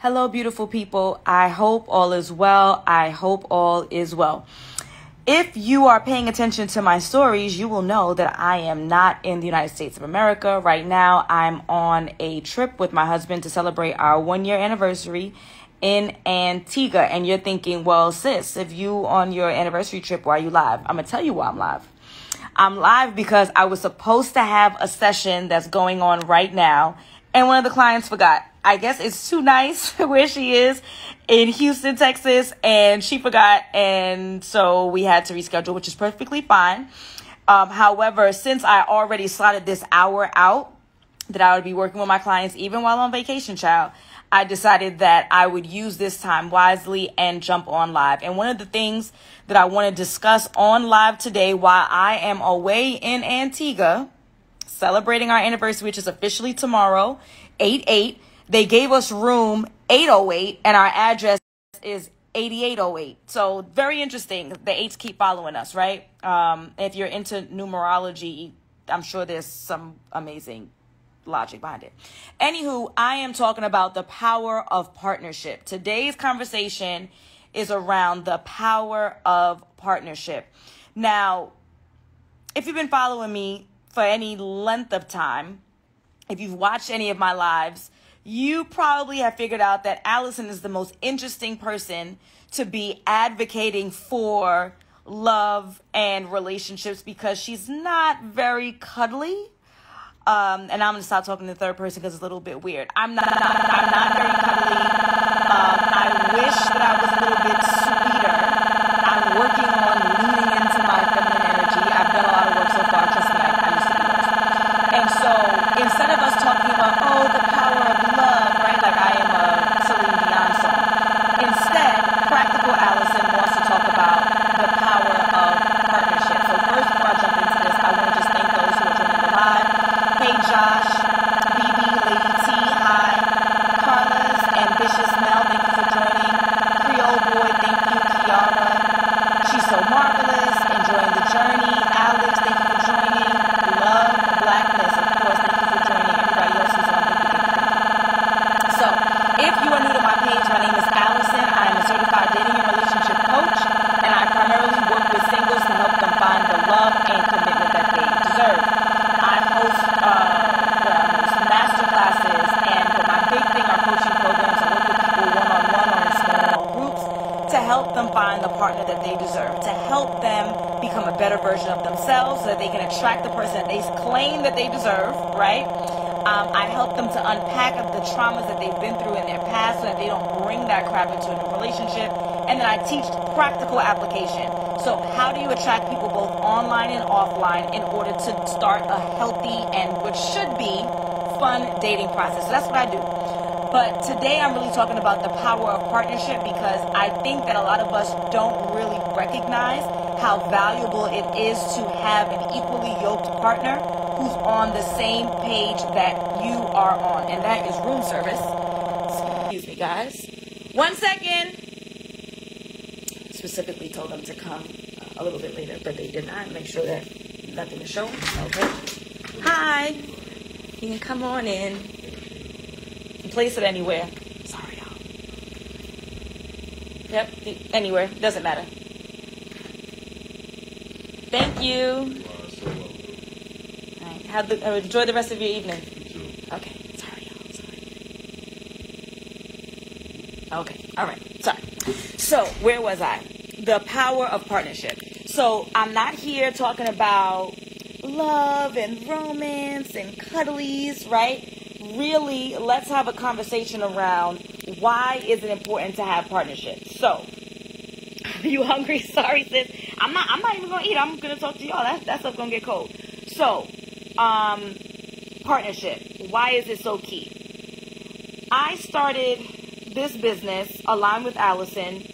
Hello, beautiful people. I hope all is well. I hope all is well. If you are paying attention to my stories, you will know that I am not in the United States of America. Right now, I'm on a trip with my husband to celebrate our 1-year anniversary in Antigua. And you're thinking, well, sis, if you on your anniversary trip, why are you live? I'm going to tell you why I'm live. I'm live because I was supposed to have a session that's going on right now, and one of the clients forgot. I guess it's too nice where she is in Houston, Texas, and she forgot, and so we had to reschedule, which is perfectly fine. However, since I already slotted this hour out that I would be working with my clients even while on vacation, child, I decided that I would use this time wisely and jump on live. And one of the things that I want to discuss on live today while I am away in Antigua, celebrating our anniversary, which is officially tomorrow, 8/8. They gave us room 808, and our address is 8808. So very interesting. The 8s keep following us, right? If you're into numerology, I'm sure there's some amazing logic behind it. Anywho, I am talking about the power of partnership. Today's conversation is around the power of partnership. Now, if you've been following me for any length of time, if you've watched any of my lives, you probably have figured out that Alison is the most interesting person to be advocating for love and relationships because she's not very cuddly. And I'm going to stop talking in the third person because it's a little bit weird. I'm not very cuddly. I wish that I was a little bit sweeter. I'm working on leaning into my feminine energy. I've done a lot of work so far. Trust me, I used to be worse. And so instead of us talking about, oh, the power of love, right, like I am a Celine Dion song, instead, practical Alison wants to talk about the power of partnership. So first, before I jump into this, I want to just thank those who are joining the live. Hey, Josh, BB, Lady T, hi. Carlos, Ambitious Mel, thank you for joining. Creole Boy, thank you. Kiara, she's so marvelous. Enjoying the journey. Alex, thank you for joining. Love Blackness, of course, thank you for joining. Everybody else who's on, thank you. So, if you are new to my page, my name is Alison. I am a certified dating and relationship coach, and I primarily work with singles to help them find the love and commitment that they deserve. I host master classes, but my big thing are coaching programs. I work with people one-on-one or in small groups to help them find the partner that they deserve, to help them become a better version of themselves so that they can attract the person that they claim that they deserve, right? I help them to unpack the traumas that they've been through in their past so that they don't bring that crap into a new relationship. And then I teach practical application. So how do you attract people both online and offline in order to start a healthy and what should be fun dating process? So that's what I do. But today I'm really talking about the power of partnership because I think that a lot of us don't really recognize how valuable it is to have an equally yoked partner who's on the same page that you are on. And that is room service. Excuse me, guys. 1 second. Specifically told them to come a little bit later, but they did not. Make sure that nothing is showing. Okay. Hi. You can come on in. Place it anywhere. Sorry, y'all. Yep, anywhere. Doesn't matter. Thank you. All right. Enjoy the rest of your evening. Okay. Sorry, y'all. Sorry. Okay. All right. Sorry. So, where was I? The power of partnership. So, I'm not here talking about love and romance and cuddlies, right? Really, let's have a conversation around why is it important to have partnerships. So, are you hungry? Sorry, sis. I'm not even going to eat. I'm going to talk to y'all. That stuff's going to get cold. So, partnership. Why is it so key? I started this business aligned with Alison.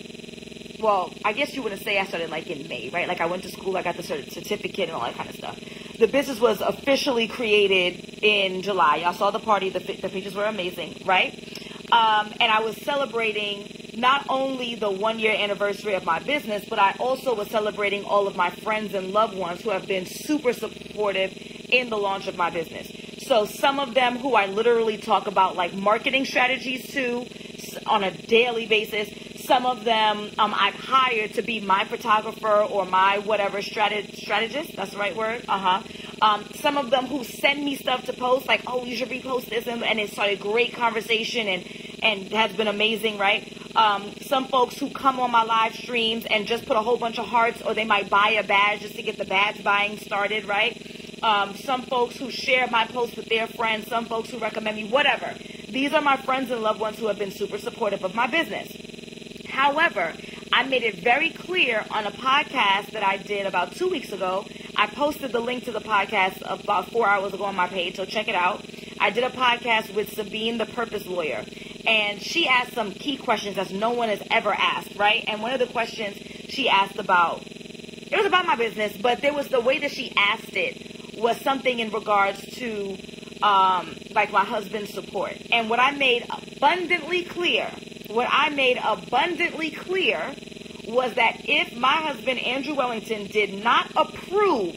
Well, I guess you wouldn't say I started like in May, right? Like I went to school, I got the certificate and all that kind of stuff. The business was officially created in July. Y'all saw the party. The pictures were amazing, right? And I was celebrating not only the 1-year anniversary of my business, but I also was celebrating all of my friends and loved ones who have been super supportive in the launch of my business. So some of them who I literally talk about like marketing strategies to, on a daily basis. Some of them I've hired to be my photographer or my whatever strategist. That's the right word. Some of them who send me stuff to post, like, oh, you should repost this, and it started great conversation and has been amazing, right? Some folks who come on my live streams and just put a whole bunch of hearts, or they might buy a badge just to get the badge buying started, right? Some folks who share my posts with their friends, some folks who recommend me, whatever. These are my friends and loved ones who have been super supportive of my business. However, I made it very clear on a podcast that I did about 2 weeks ago. I posted the link to the podcast about 4 hours ago on my page, so check it out. I did a podcast with Sabine, the Purpose Lawyer, and she asked some key questions that no one has ever asked, right? And one of the questions she asked about, it was about my business, but there was the way that she asked it was something in regards to like my husband's support. And what I made abundantly clear was that if my husband, Andrew Wellington, did not approve,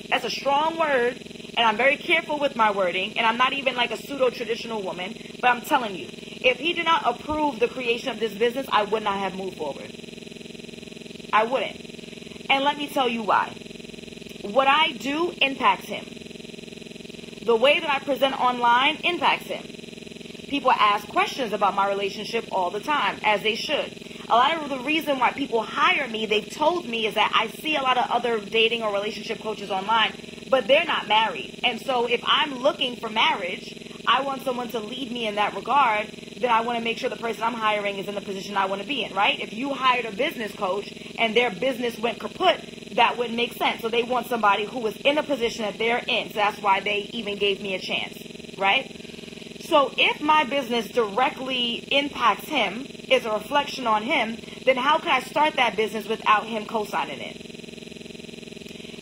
that's a strong word, and I'm very careful with my wording, and I'm not even like a pseudo-traditional woman, but I'm telling you, if he did not approve the creation of this business, I would not have moved forward. I wouldn't. And let me tell you why. What I do impacts him. The way that I present online impacts him. People ask questions about my relationship all the time, as they should. A lot of the reason why people hire me, they've told me, is that I see a lot of other dating or relationship coaches online, but they're not married. And so if I'm looking for marriage, I want someone to lead me in that regard, then I want to make sure the person I'm hiring is in the position I want to be in, right? If you hired a business coach and their business went kaput, that wouldn't make sense. So they want somebody who is in a position that they're in. So that's why they even gave me a chance, right? So if my business directly impacts him, is a reflection on him, then how could I start that business without him co-signing it?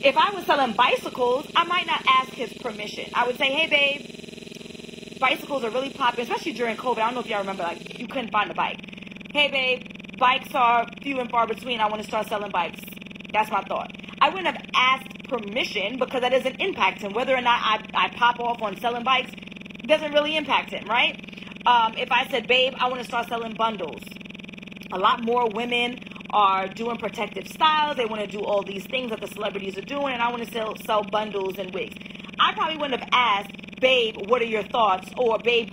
If I was selling bicycles, I might not ask his permission. I would say, hey, babe, bicycles are really popular, especially during COVID. I don't know if y'all remember, like, you couldn't find a bike. Hey, babe, bikes are few and far between. I want to start selling bikes. That's my thought. I wouldn't have asked permission because that doesn't impact him. Whether or not I pop off on selling bikes doesn't really impact him, right? If I said, babe, I want to start selling bundles. A lot more women are doing protective styles. They want to do all these things that the celebrities are doing, and I want to sell bundles and wigs. I probably wouldn't have asked, babe, what are your thoughts? Or, babe,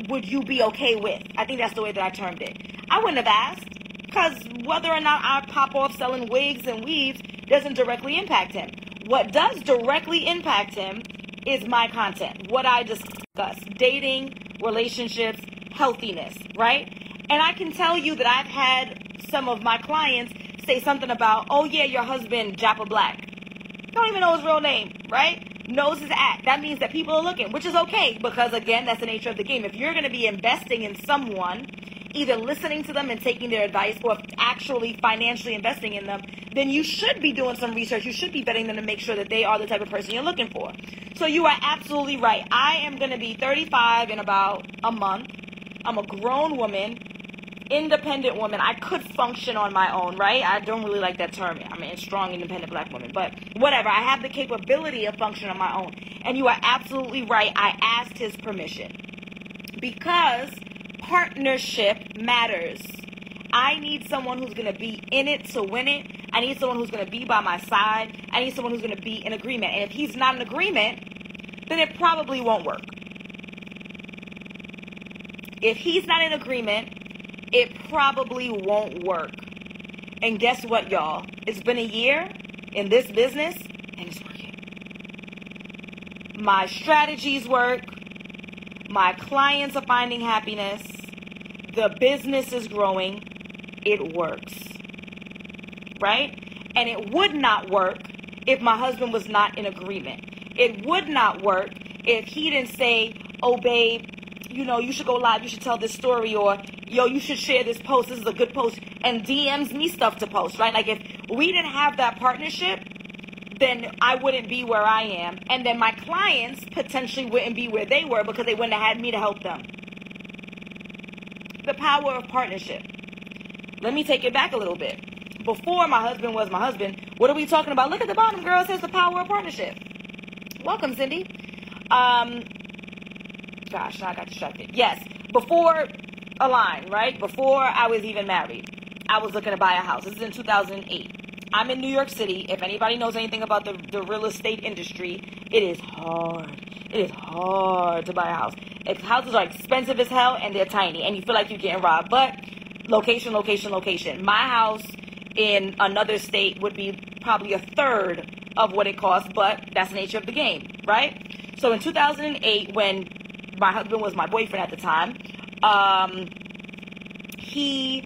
would you be okay with? I think that's the way that I termed it. I wouldn't have asked, because whether or not I pop off selling wigs and weaves doesn't directly impact him. What does directly impact him is my content, what I discuss, dating, relationships, healthiness, right? And I can tell you that I've had some of my clients say something about, oh yeah, your husband, Jappa Black. Don't even know his real name, right? Knows his act. That means that people are looking, which is okay, because again, that's the nature of the game. If you're going to be investing in someone, either listening to them and taking their advice, or actually financially investing in them, then you should be doing some research. You should be vetting them to make sure that they are the type of person you're looking for. So you are absolutely right. I am going to be 35 in about a month. I'm a grown woman, independent woman. I could function on my own, right? I don't really like that term. I mean, strong, independent black woman. But whatever. I have the capability of functioning on my own. And you are absolutely right. I asked his permission. Because partnership matters. I need someone who's going to be in it to win it. I need someone who's going to be by my side. I need someone who's going to be in agreement. And if he's not in agreement, then it probably won't work. If he's not in agreement, it probably won't work. And guess what, y'all? It's been a year in this business, and it's working. My strategies work. My clients are finding happiness. The business is growing. It works. Right? And it would not work if my husband was not in agreement. It would not work if he didn't say, oh, babe, you should go live. You should tell this story. Or, yo, you should share this post. This is a good post. And DMs me stuff to post, right? Like, if we didn't have that partnership, then I wouldn't be where I am. And then my clients potentially wouldn't be where they were because they wouldn't have had me to help them. The power of partnership. Let me take it back a little bit. Before my husband was my husband, what are we talking about? Look at the bottom, girl. It says the power of partnership. Welcome, Cindy. Gosh, now I got distracted. Yes, before Align, right? Before I was even married, I was looking to buy a house. This is in 2008. I'm in New York City. If anybody knows anything about the real estate industry, it is hard. It is hard to buy a house. Houses are expensive as hell, and they're tiny, and you feel like you're getting robbed. But location, location, location. My house in another state would be probably a third of what it costs, but that's the nature of the game, right? So in 2008, when my husband was my boyfriend at the time, he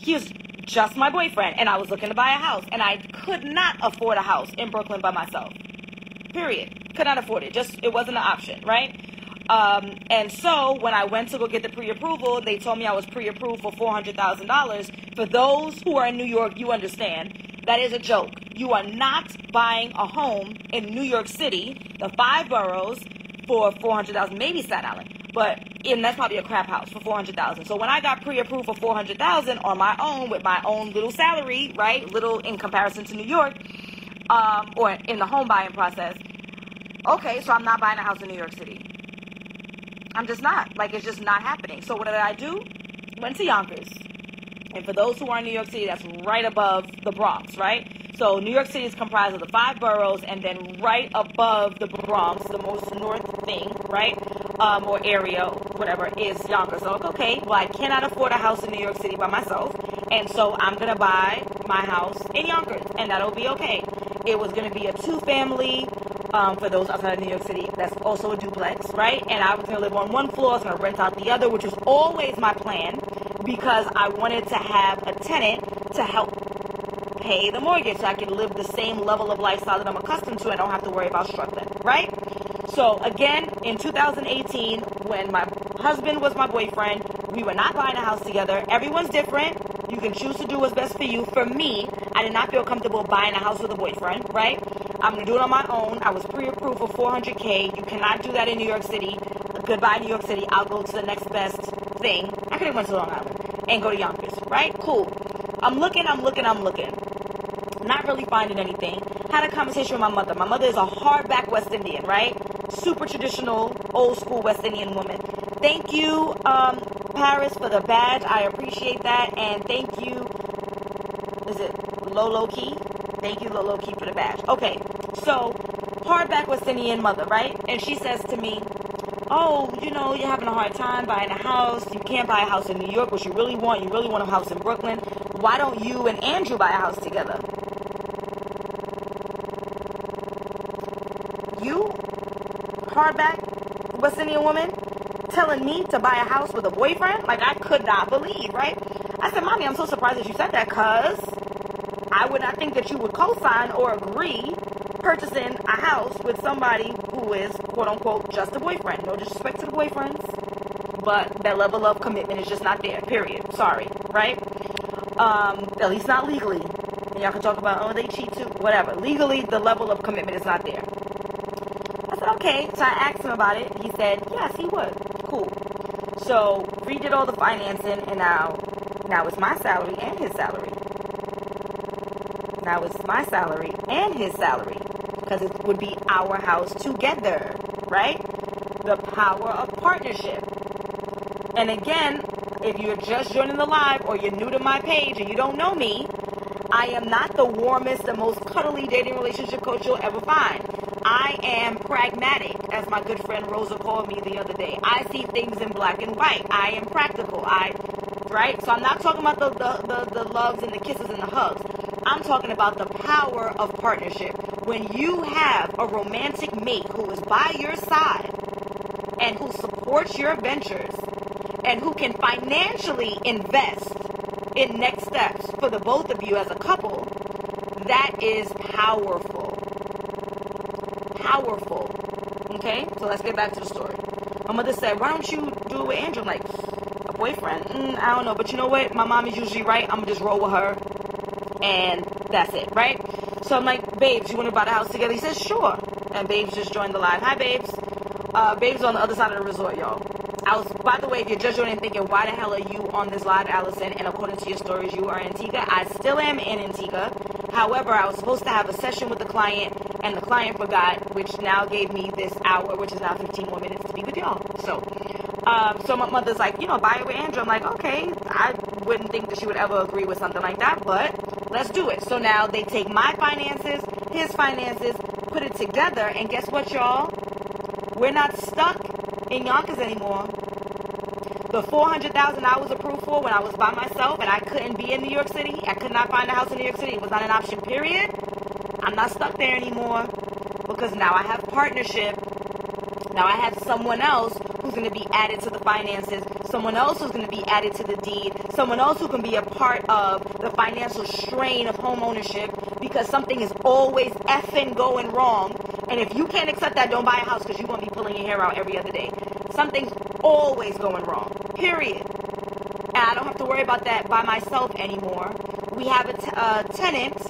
was just my boyfriend, and I was looking to buy a house, and I could not afford a house in Brooklyn by myself. Period. Could not afford it. Just, it wasn't an option, right? And so when I went to go get the pre-approval, they told me I was pre-approved for $400,000. For those who are in New York, you understand, that is a joke. You are not buying a home in New York City, the 5 boroughs, for $400,000, maybe Staten Island. And that's probably a crap house for $400,000. So when I got pre-approved for $400,000 on my own with my own little salary, right, little in comparison to New York, or in the home buying process, okay, so I'm not buying a house in New York City. I'm just not. Like, it's just not happening. So what did I do? Went to Yonkers. And for those who are in New York City, that's right above the Bronx, right? So New York City is comprised of the 5 boroughs, and then right above the Bronx, the most north thing, right, or area, whatever, is Yonkers. So, okay, well, I cannot afford a house in New York City by myself, and so I'm going to buy my house in Yonkers, and that'll be okay. It was going to be a 2-family, for those outside of New York City, that's also a duplex, right? And I was going to live on one floor, I was going to rent out the other, which was always my plan, because I wanted to have a tenant to help pay the mortgage so I can live the same level of lifestyle that I'm accustomed to and don't have to worry about struggling, right? So again, in 2018, when my husband was my boyfriend, we were not buying a house together. Everyone's different. You can choose to do what's best for you. For me, I did not feel comfortable buying a house with a boyfriend, right? I'm going to do it on my own. I was pre-approved for $400K. You cannot do that in New York City. Goodbye, New York City. I'll go to the next best thing. I could have went to Long Island and go to Yonkers, right? Cool. I'm looking. Not really finding anything. Had a conversation with my mother. My mother is a hardback West Indian, right? Super traditional, old school West Indian woman. Thank you, Paris, for the badge. I appreciate that. And thank you, is it Lolo Key? Thank you, Lolo Key, for the badge. Okay, so hardback West Indian mother, right? And she says to me, oh, you know, you're having a hard time buying a house. You can't buy a house in New York, which you really want. You really want a house in Brooklyn. Why don't you and Andrew buy a house together? You, hardback West Indian woman, telling me to buy a house with a boyfriend? Like, I could not believe, right? I said, Mommy, I'm so surprised that you said that, because I would not think that you would co-sign or agree purchasing a house with somebody who is, quote-unquote, just a boyfriend. No disrespect to the boyfriends, but that level of commitment is just not there, period. Sorry, right? At least not legally. And y'all can talk about, oh, they cheat too, whatever. Legally, the level of commitment is not there. I said, okay. So I asked him about it. He said, yes, he would. Cool. So redid all the financing, and now it's my salary and his salary. Now it's my salary and his salary, because it would be our house together, right? The power of partnership. And again, if you're just joining the live or you're new to my page and you don't know me, I am not the warmest, the most cuddly dating relationship coach you'll ever find. I am pragmatic, as my good friend Rosa called me the other day. I see things in black and white. I am practical. Right? So I'm not talking about the loves and the kisses and the hugs. I'm talking about the power of partnership. When you have a romantic mate who is by your side and who supports your ventures and who can financially invest in next steps for the both of you as a couple, that is powerful. Powerful. Okay? So let's get back to the story. My mother said, why don't you do it with Andrew? I'm like, a boyfriend? I don't know. But you know what? My mom is usually right. I'm going to just roll with her. And that's it, right? So I'm like, Babes, you want to buy the house together? He says, sure. And Babes just joined the live. Hi, Babes. Babes on the other side of the resort, y'all. By the way, if you're just joining thinking, why the hell are you on this live, Alison? And according to your stories, you are in Antigua. I still am in Antigua. However, I was supposed to have a session with the client, and the client forgot, which now gave me this hour, which is now 15 more minutes to be with y'all. So my mother's like, buy it with Andrew. I'm like, okay, I wouldn't think that she would ever agree with something like that, but let's do it. So now they take my finances, his finances, put it together, and guess what, y'all? We're not stuck in Yonkers anymore. The $400,000 I was approved for when I was by myself and I couldn't be in New York City, I could not find a house in New York City, it was not an option, period. I'm not stuck there anymore because now I have partnership. Now I have someone else who's going to be added to the finances, someone else who's going to be added to the deed, someone else who can be a part of the financial strain of home ownership, because something is always effing going wrong. And if you can't accept that, don't buy a house, because you're going to be pulling your hair out every other day. Something's always going wrong, period. And I don't have to worry about that by myself anymore. We have a tenant,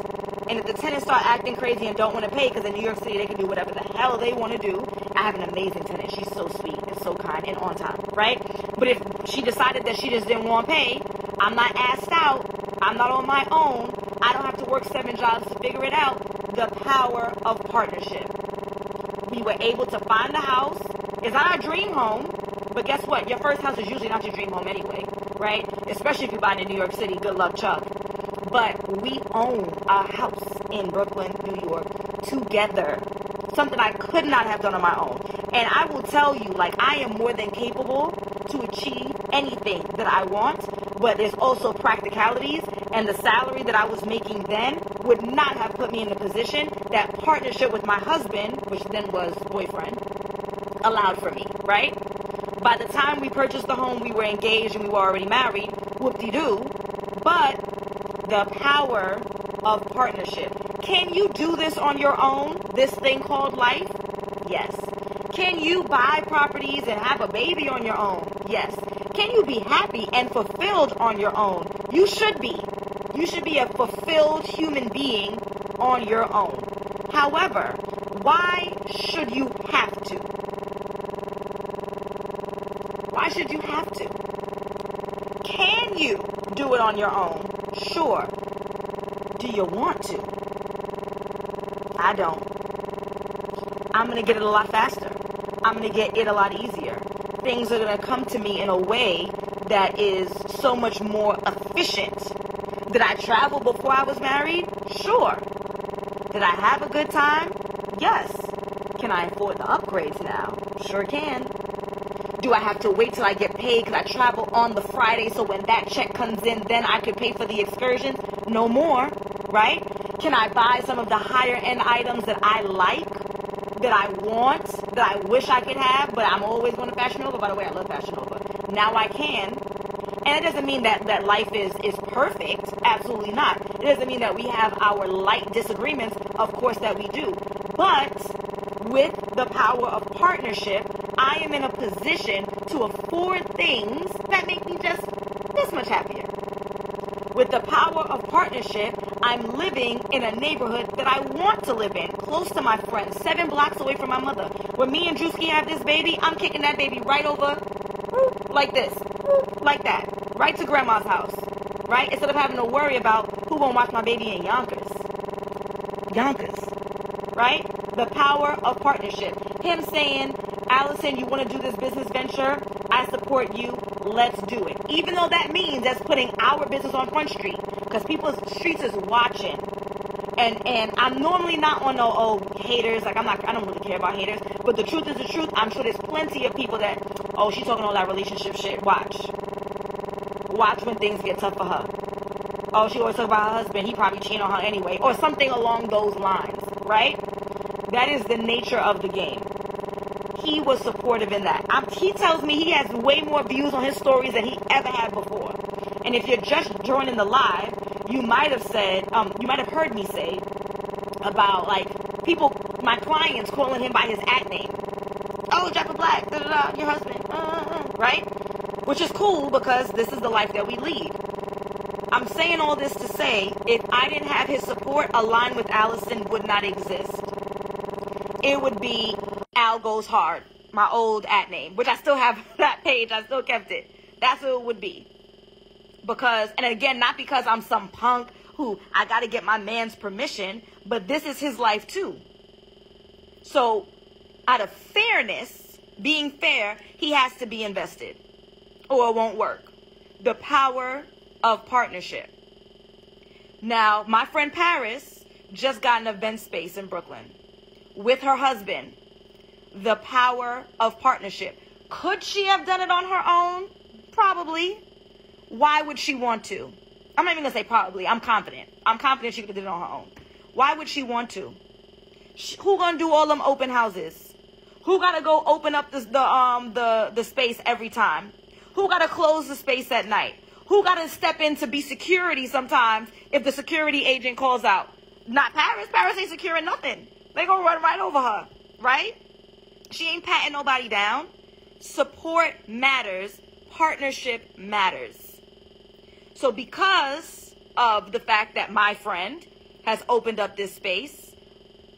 and if the tenants start acting crazy and don't want to pay, because in New York City they can do whatever the hell they want to do. I have an amazing tenant. She's so sweet and so kind and on time, right? But if she decided that she just didn't want to pay, I'm not asked out. I'm not on my own. I don't have to work 7 jobs to figure it out. The power of partnership. We were able to find the house. It's not our dream home, but guess what? Your first house is usually not your dream home anyway, right? Especially if you're buying in New York City. Good luck, Chuck. But we own a house in Brooklyn, New York, together. Something I could not have done on my own. And I will tell you, I am more than capable to achieve anything that I want, but there's also practicalities, and the salary that I was making then would not have put me in the position that partnership with my husband, which then was boyfriend, allowed for me, right? By the time we purchased the home, we were engaged and we were already married, whoop-de-doo, but the power of partnership. Can you do this on your own, this thing called life? Yes. Can you buy properties and have a baby on your own? Yes. Can you be happy and fulfilled on your own? You should be. You should be a fulfilled human being on your own. However, why should you have to? Why should you have to? Can you do it on your own? Sure. Do you want to? I don't. I'm going to get it a lot faster. I'm going to get it a lot easier. Things are going to come to me in a way that is so much more efficient. Did I travel before I was married? Sure. Did I have a good time? Yes. Can I afford the upgrades now? Sure can. Do I have to wait till I get paid because I travel on the Friday, so when that check comes in, then I could pay for the excursions? No more, right? Can I buy some of the higher end items that I like, that I want, that I wish I could have, but I'm always going to Fashion Nova? By the way, I love Fashion Nova. Now I can. And it doesn't mean that life is perfect. Absolutely not. It doesn't mean that we have our light disagreements. Of course that we do. But with the power of partnership, I am in a position to afford things that make me just this much happier. With the power of partnership, I'm living in a neighborhood that I want to live in, close to my friends, 7 blocks away from my mother. When me and Drewski have this baby, I'm kicking that baby right over, like this, like that, right to grandma's house, right? Instead of having to worry about who won't watch my baby in Yonkers. Yonkers, right? The power of partnership. Him saying, Alison, you want to do this business venture? I support you. Let's do it. Even though that means that's putting our business on Front Street, because people's streets is watching. And I'm normally not on no haters. I don't really care about haters. But the truth is the truth. I'm sure there's plenty of people that, she's talking all that relationship shit. Watch when things get tough for her. She always talk about her husband. He probably cheating on her anyway, or something along those lines, right? That is the nature of the game. He was supportive in that. He tells me he has way more views on his stories than he ever had before. And if you're just joining the live, you might have heard me say about people, my clients calling him by his at name. Jaffa Black, your husband, right? Which is cool because this is the life that we lead. I'm saying all this to say, if I didn't have his support, A Line with Alison would not exist. It would be Al Goes Hard, my old at name, which I still have that page. I still kept it. That's who it would be. Because, and again, not because I'm some punk who I got to get my man's permission, but this is his life too. So out of fairness, being fair, he has to be invested or it won't work. The power of partnership. Now, my friend Paris just got an event space in Brooklyn with her husband. The power of partnership. Could she have done it on her own? Probably. Why would she want to? I'm not even going to say probably. I'm confident. I'm confident she could have done it on her own. Why would she want to? Who going to do all them open houses? Who got to go open up the space every time? Who got to close the space at night? Who got to step in to be security sometimes if the security agent calls out? Not Paris. Paris ain't securing nothing. They gonna run right over her, right? She ain't patting nobody down. Support matters. Partnership matters. So because of the fact that my friend has opened up this space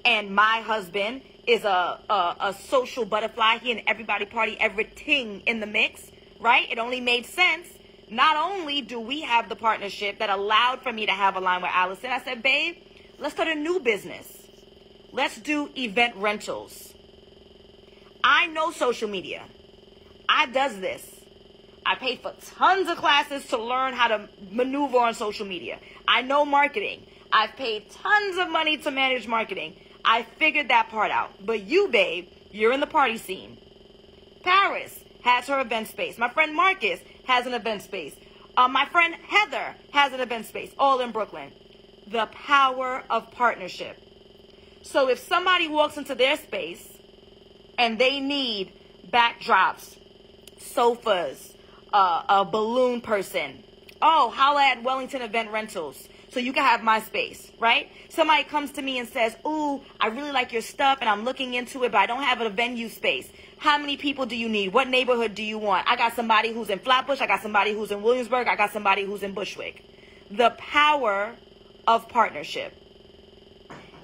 and my husband is a social butterfly, he and everybody party, everything in the mix, right? It only made sense. Not only do we have the partnership that allowed for me to have a line with Alison, I said, babe, let's start a new business. Let's do event rentals. I know social media. I does this. I paid for tons of classes to learn how to maneuver on social media. I know marketing. I've paid tons of money to manage marketing. I figured that part out. But you, babe, you're in the party scene. Paris has her event space. My friend Marcus has an event space. My friend Heather has an event space, all in Brooklyn. The power of partnership. So if somebody walks into their space and they need backdrops, sofas, a balloon person, oh, holla at Wellington Event Rentals so you can have my space, right? Somebody comes to me and says, ooh, I really like your stuff and I'm looking into it, but I don't have a venue space. How many people do you need? What neighborhood do you want? I got somebody who's in Flatbush. I got somebody who's in Williamsburg. I got somebody who's in Bushwick. The power of partnership.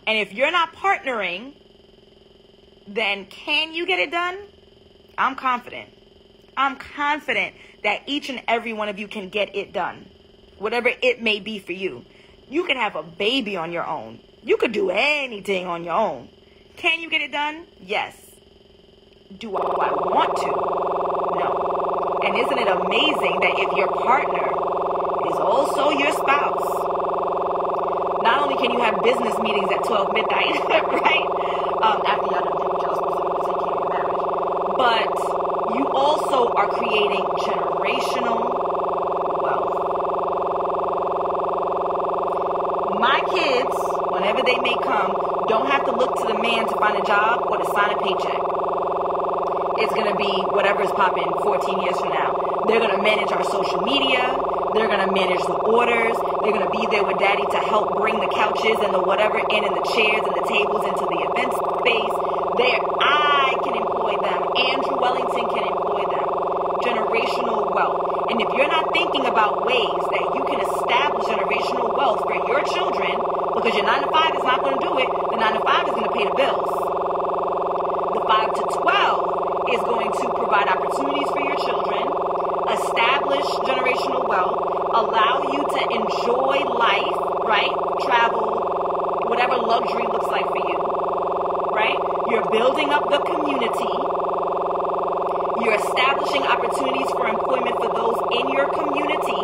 And if you're not partnering, then can you get it done? I'm confident. I'm confident that each and every one of you can get it done. Whatever it may be for you. You can have a baby on your own. You could do anything on your own. Can you get it done? Yes. Do I want to? No. And isn't it amazing that if your partner is also your spouse, not only can you have business meetings at 12 midnight, right? After y'all done did what y'all supposed to do to take care of your marriage. But you also are creating generational wealth. My kids, whenever they may come, don't have to look to the man to find a job or to sign a paycheck. It's going to be whatever's popping 14 years from now. They're going to manage our social media. They're going to manage the orders. They're going to be there with daddy to help bring the couches and the whatever in and the chairs and the tables into the event space. I can employ them. Andrew Wellington can employ them. Generational wealth. And if you're not thinking about ways that you can establish generational wealth for your children, because your 9 to 5 is not going to do it, the 9 to 5 is going to pay the bills. The 5 to 12 is going to provide opportunities for your children, establish generational wealth, allow you to enjoy life, right? Travel, whatever luxury looks like for you, right? You're building up the community. You're establishing opportunities for employment for those in your community,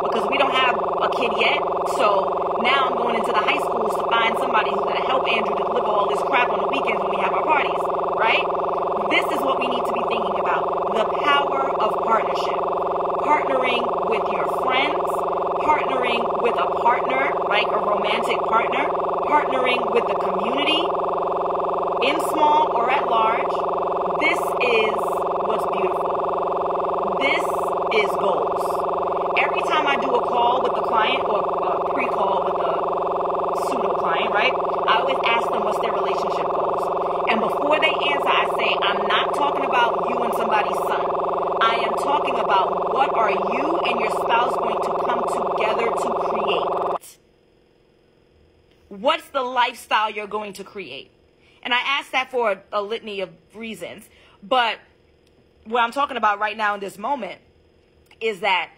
because we don't have a kid yet. So now I'm going into the high schools to find somebody who's going to help Andrew deliver all this crap on the weekends when we have our parties, right? This is what we need to be thinking about. The power of partnership. Partnering with your friends, partnering with a partner, like a romantic partner, partnering with the community, in small or at large. This is what's beautiful. This is goals. Every time I do a call with the client or a pre-call with a pseudo-client, right, I always ask them what's their relationship goals. And before they answer, I say, I'm not talking about you and somebody's son. I am talking about what are you and your spouse going to come together to create. What's the lifestyle you're going to create? And I ask that for a litany of reasons. But what I'm talking about right now in this moment is that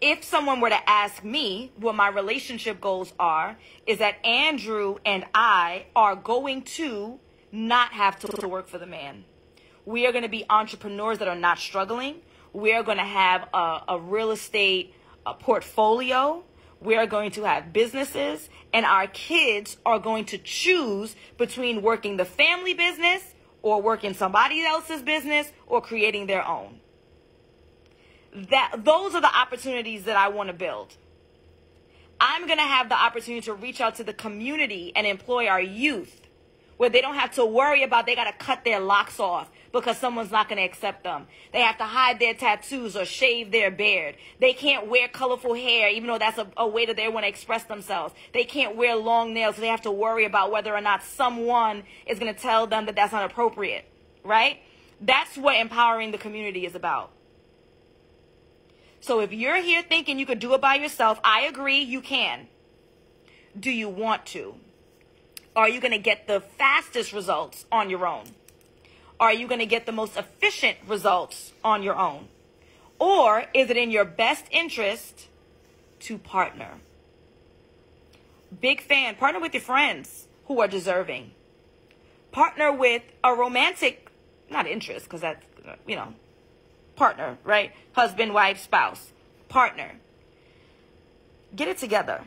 if someone were to ask me what my relationship goals are, is that Andrew and I are going to not have to work for the man. We are going to be entrepreneurs that are not struggling. We are going to have a real estate portfolio. We are going to have businesses, and our kids are going to choose between working the family business or working somebody else's business or creating their own. Those are the opportunities that I want to build. I'm going to have the opportunity to reach out to the community and employ our youth where they don't have to worry about they got to cut their locks off because someone's not going to accept them. They have to hide their tattoos or shave their beard. They can't wear colorful hair, even though that's a way that they want to express themselves. They can't wear long nails, so they have to worry about whether or not someone is going to tell them that that's not appropriate, right? That's what empowering the community is about. So if you're here thinking you could do it by yourself, I agree, you can. Do you want to? Are you going to get the fastest results on your own? Are you going to get the most efficient results on your own? Or is it in your best interest to partner? Big fan. Partner with your friends who are deserving. Partner with a romantic, not interest, because that's, partner, right? Husband, wife, spouse, partner. Get it together.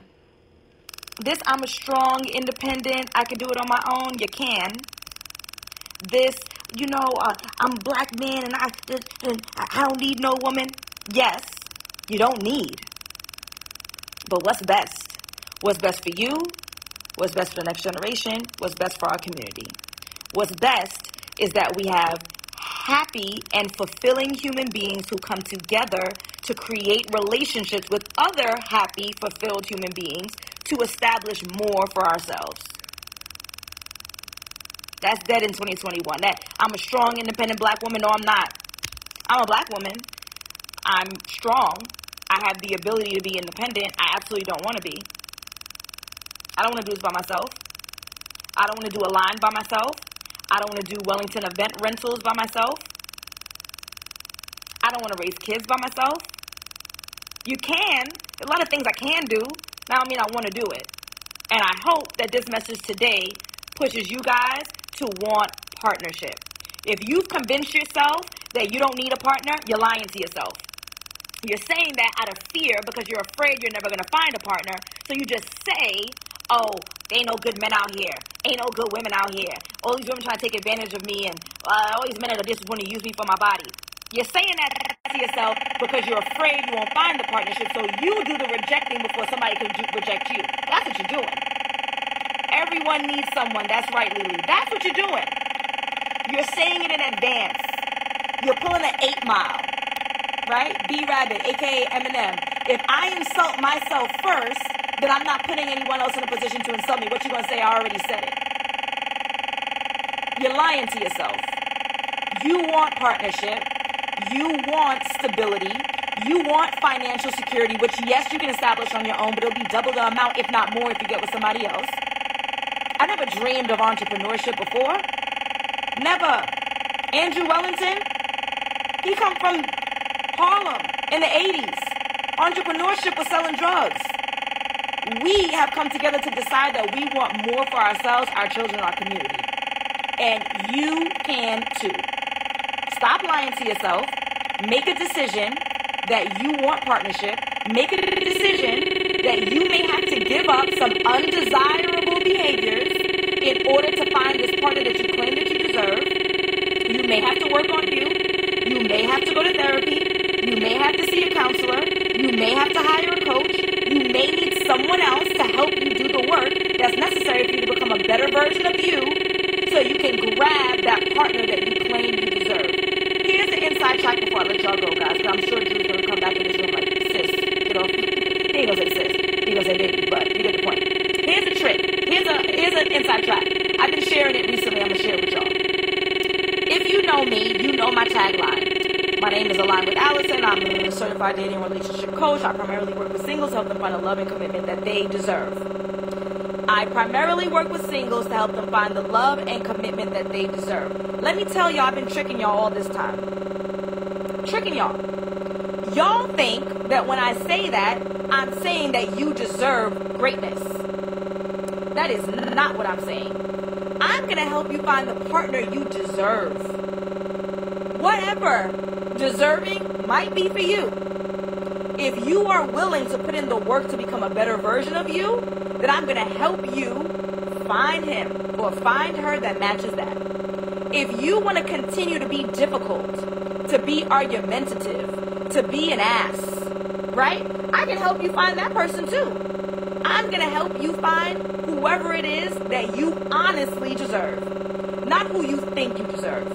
This, I'm a strong, independent, I can do it on my own. You can. This, I'm a black man and I don't need no woman. Yes, you don't need. But what's best? What's best for you? What's best for the next generation? What's best for our community? What's best is that we have happy and fulfilling human beings who come together to create relationships with other happy, fulfilled human beings to establish more for ourselves. That's dead in 2021. That I'm a strong, independent black woman. No, I'm not. I'm a black woman. I'm strong. I have the ability to be independent. I absolutely don't want to be. I don't want to do this by myself. I don't want to do a line by myself. I don't want to do Wellington event rentals by myself. I don't want to raise kids by myself. You can. A lot of things I can do. Now, I want to do it. And I hope that this message today pushes you guys to want partnership. If you've convinced yourself that you don't need a partner, you're lying to yourself. You're saying that out of fear because you're afraid you're never going to find a partner. So you just say, oh, there ain't no good men out here. Ain't no good women out here. All these women trying to take advantage of me, and all these men that just want to use me for my body. You're saying that to yourself because you're afraid you won't find the partnership, so you do the rejecting before somebody can reject you. That's what you're doing. Everyone needs someone. That's right, Lily. That's what you're doing. You're saying it in advance. You're pulling an 8 Mile, right? B-Rabbit, a.k.a. Eminem. If I insult myself first, then I'm not putting anyone else in a position to insult me. What you going to say? I already said it. You're lying to yourself. You want partnership. You want stability. You want financial security, which, yes, you can establish on your own, but it'll be double the amount, if not more, if you get with somebody else. I never dreamed of entrepreneurship before. Never. Andrew Wellington, he come from Harlem in the 80s. Entrepreneurship was selling drugs. We have come together to decide that we want more for ourselves, our children, our community. And you can too. Stop lying to yourself. Make a decision that you want partnership. Make a decision that you may have to give up some undesirable behaviors in order to find this partner that you claim that you deserve. You may have to work on you. You may have to go to therapy. You may have to see a counselor. You may have to hire a coach. You may need someone else to help you do the work that's necessary for you to become a better version of you so you can grab that partner that you claim you deserve. Here's the inside track before I let y'all go, guys, because I'm sure Drew's going to come back in this room like, sis, get off. He ain't going to say sis. He going to say baby, but you get the point. Here's a trick. Here's an inside track. I've been sharing it recently. I'm going to share it with y'all. If you know me, you know my tagline. My name is Alison. I'm a certified dating and relationship coach. I primarily work with singles to help them find the love and commitment that they deserve. I primarily work with singles to help them find the love and commitment that they deserve. Let me tell y'all, I've been tricking y'all all this time. Tricking y'all. Y'all think that when I say that, I'm saying that you deserve greatness. That is not what I'm saying. I'm going to help you find the partner you deserve. Whatever deserving might be for you. If you are willing to put in the work to become a better version of you, then I'm going to help you find him or find her that matches that. If you want to continue to be difficult, to be argumentative, to be an ass, right? I can help you find that person too. I'm going to help you find whoever it is that you honestly deserve, not who you think you deserve.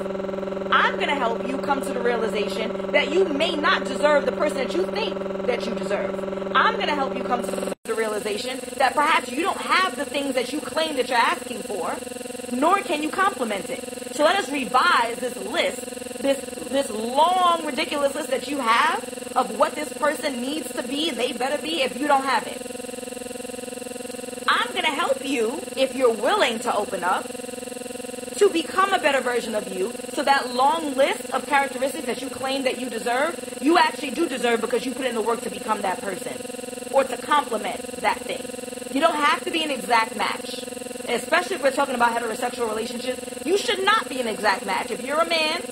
I'm going to help you come to the realization that you may not deserve the person that you think that you deserve. I'm going to help you come to the realization that perhaps you don't have the things that you claim that you're asking for, nor can you compliment it. So let us revise this list, this long, ridiculous list that you have of what this person needs to be, and they better be if you don't have it. I'm going to help you, if you're willing to open up, to become a better version of you, so that long list of characteristics that you claim that you deserve, you actually do deserve because you put in the work to become that person, or to complement that thing. You don't have to be an exact match. Especially if we're talking about heterosexual relationships, you should not be an exact match. If you're a man,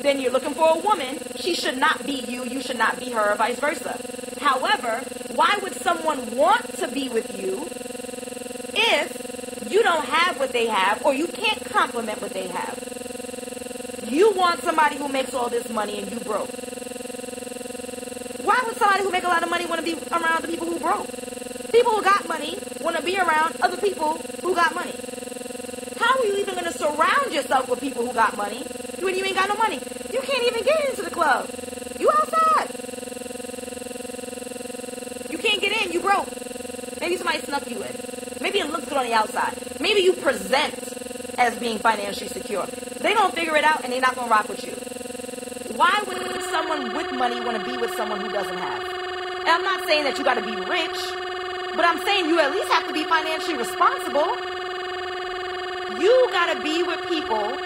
then you're looking for a woman, she should not be you, you should not be her, or vice versa. However, why would someone want to be with you if you don't have what they have, or you can't complement what they have? You want somebody who makes all this money and you broke. Why would somebody who make a lot of money want to be around the people who broke? People who got money want to be around other people who got money. How are you even going to surround yourself with people who got money when you ain't got no money? You can't even get into the club. You outside. You can't get in. You broke. Maybe somebody snuck you in. Maybe it looks good on the outside. Maybe you present as being financially secure. They're going to figure it out and they're not going to rock with you. Why would someone with money want to be with someone who doesn't have? And I'm not saying that you got to be rich, but I'm saying you at least have to be financially responsible. You got to be with people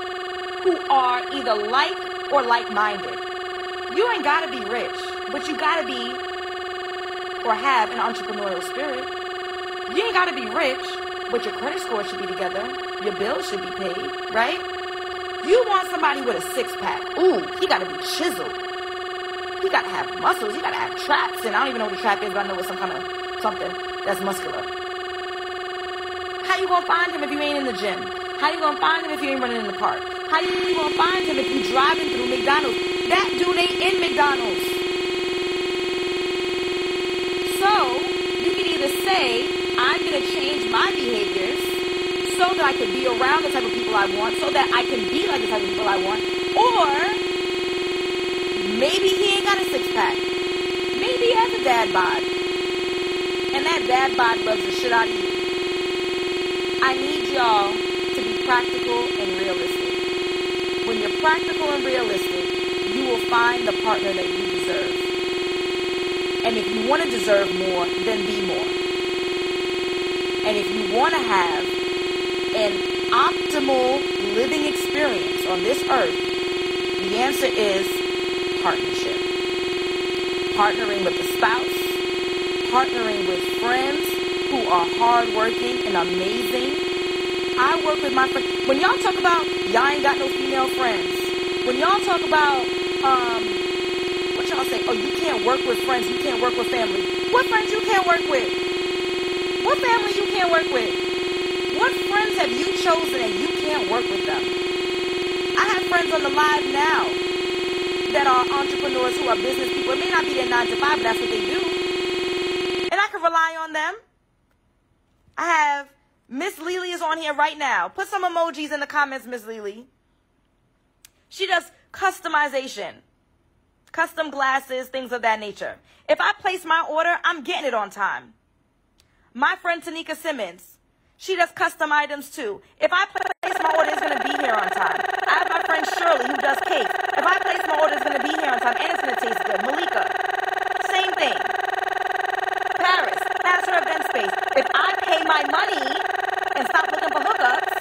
who are either like or like-minded. You ain't got to be rich, but you got to be or have an entrepreneurial spirit. You ain't got to be rich, but your credit score should be together. Your bills should be paid, right? You want somebody with a six-pack. Ooh, he got to be chiseled. He got to have muscles. He got to have traps. And I don't even know what a trap is, but I know it's some kind of something that's muscular. How you going to find him if you ain't in the gym? How you going to find him if you ain't running in the park? How you going to find him if you driving through McDonald's? That dude ain't in McDonald's. So, you can either say, I'm going to change my behaviors so that I can be around the type of people I want, so that I can be like the type of people I want, or maybe he ain't got a six-pack. Maybe he has a dad bod, and that dad bod loves the shit out of you. I need y'all to be practical and realistic. When you're practical and realistic, you will find the partner that you deserve. And if you want to deserve more, then be more. And if you want to have an optimal living experience on this earth, the answer is partnership. Partnering with a spouse, partnering with friends who are hardworking and amazing. I work with my friends. When y'all talk about y'all ain't got no female friends, when y'all talk about what y'all say, oh, you can't work with friends, you can't work with family. What friends you can't work with? What family you can't work with? What friends have you chosen and you can't work with them? I have friends on the live now that are entrepreneurs who are business people. It may not be their 9 to 5, but that's what they do. And I can rely on them. I have Miss Lily is on here right now. Put some emojis in the comments, Miss Lily. She does customization. Custom glasses, things of that nature. If I place my order, I'm getting it on time. My friend Tanika Simmons, she does custom items too. If I place my order, it's going to be here on time. I have my friend Shirley who does cake. If I place my order, it's going to be here on time and it's going to taste good. Malika, same thing. Paris has her event space. If I pay my money and stop looking for hookups,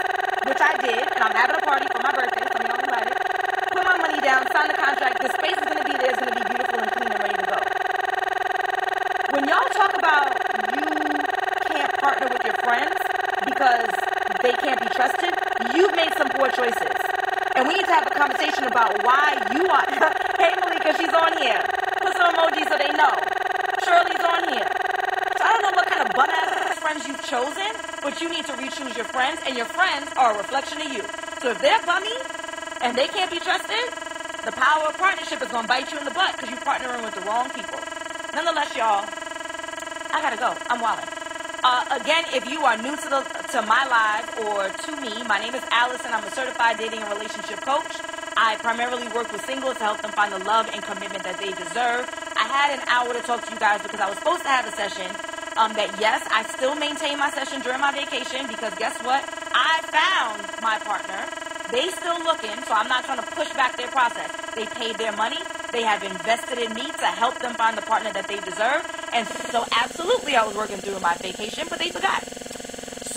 which I did, and I'm having a party for my birthday, some of y'all invited, put my money down, sign the contract, the space is going to be there, it's going to be beautiful and clean and ready to friends, and your friends are a reflection of you. So if they're bummy and they can't be trusted, the power of partnership is going to bite you in the butt because you're partnering with the wrong people. Nonetheless, y'all, I got to go. I'm wilding. Again, if you are new to my live or to me, my name is Alison. I'm a certified dating and relationship coach. I primarily work with singles to help them find the love and commitment that they deserve. I had an hour to talk to you guys because I was supposed to have a session that, yes, I still maintain my session during my vacation because guess what? I found my partner. They still looking, so I'm not trying to push back their process. They paid their money. They have invested in me to help them find the partner that they deserve. And so absolutely I was working through my vacation, but they forgot.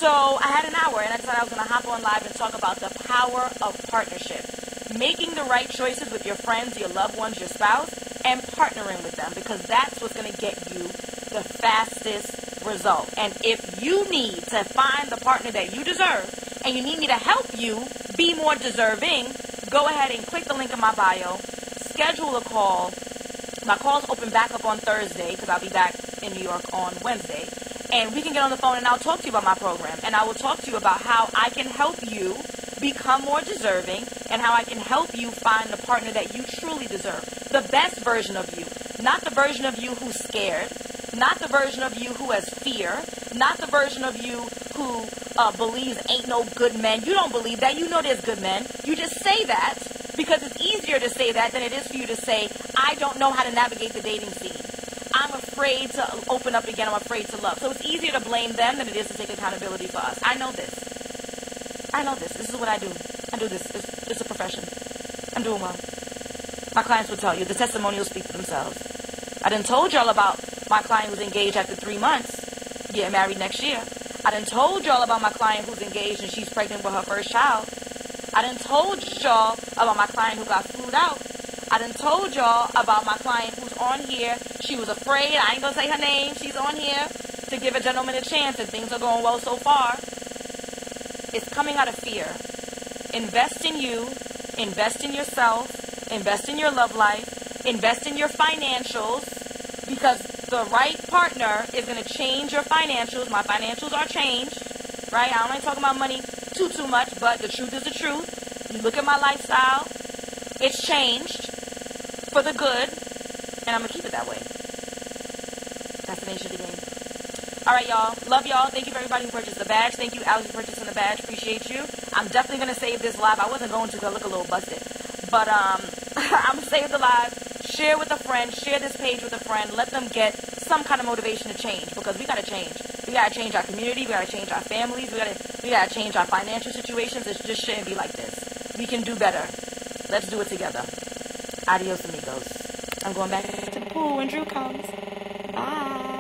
So I had an hour and I decided I was going to hop on live and talk about the power of partnership. Making the right choices with your friends, your loved ones, your spouse, and partnering with them because that's what's going to get you the fastest result. And if you need to find the partner that you deserve and you need me to help you be more deserving, go ahead and click the link in my bio, schedule a call. My calls open back up on Thursday because I'll be back in New York on Wednesday. And we can get on the phone and I'll talk to you about my program. And I will talk to you about how I can help you become more deserving and how I can help you find the partner that you truly deserve. The best version of you. Not the version of you who's scared. Not the version of you who has fear. Not the version of you who believes ain't no good men. You don't believe that. You know there's good men. You just say that because it's easier to say that than it is for you to say, I don't know how to navigate the dating scene. I'm afraid to open up again. I'm afraid to love. So it's easier to blame them than it is to take accountability for us. I know this. This is what I do. I do this. It's a profession. I'm doing well. My clients will tell you. The testimonials speak for themselves. I done told y'all about my client who's engaged after 3 months, getting married next year. I done told y'all about my client who's engaged and she's pregnant with her first child. I done told y'all about my client who got flued out. I done told y'all about my client who's on here. She was afraid. I ain't going to say her name. She's on here to give a gentleman a chance and things are going well so far. It's coming out of fear. Invest in you. Invest in yourself. Invest in your love life. Invest in your financials because the right partner is going to change your financials. My financials are changed, right? I don't like talking about money too much, but the truth is the truth. You look at my lifestyle. It's changed for the good, and I'm going to keep it that way. That's the nature of the game. All right, y'all. Love y'all. Thank you for everybody who purchased the badge. Thank you, Alison, for purchasing the badge. Appreciate you. I'm definitely going to save this live. I wasn't going to because I look a little busted. But I'm going to save the live. Share with a friend. Share this page with a friend. Let them get some kind of motivation to change because we got to change. We got to change our community. We got to change our families. We got to change our financial situations. It just shouldn't be like this. We can do better. Let's do it together. Adios, amigos. I'm going back to the pool when Drew comes. Bye.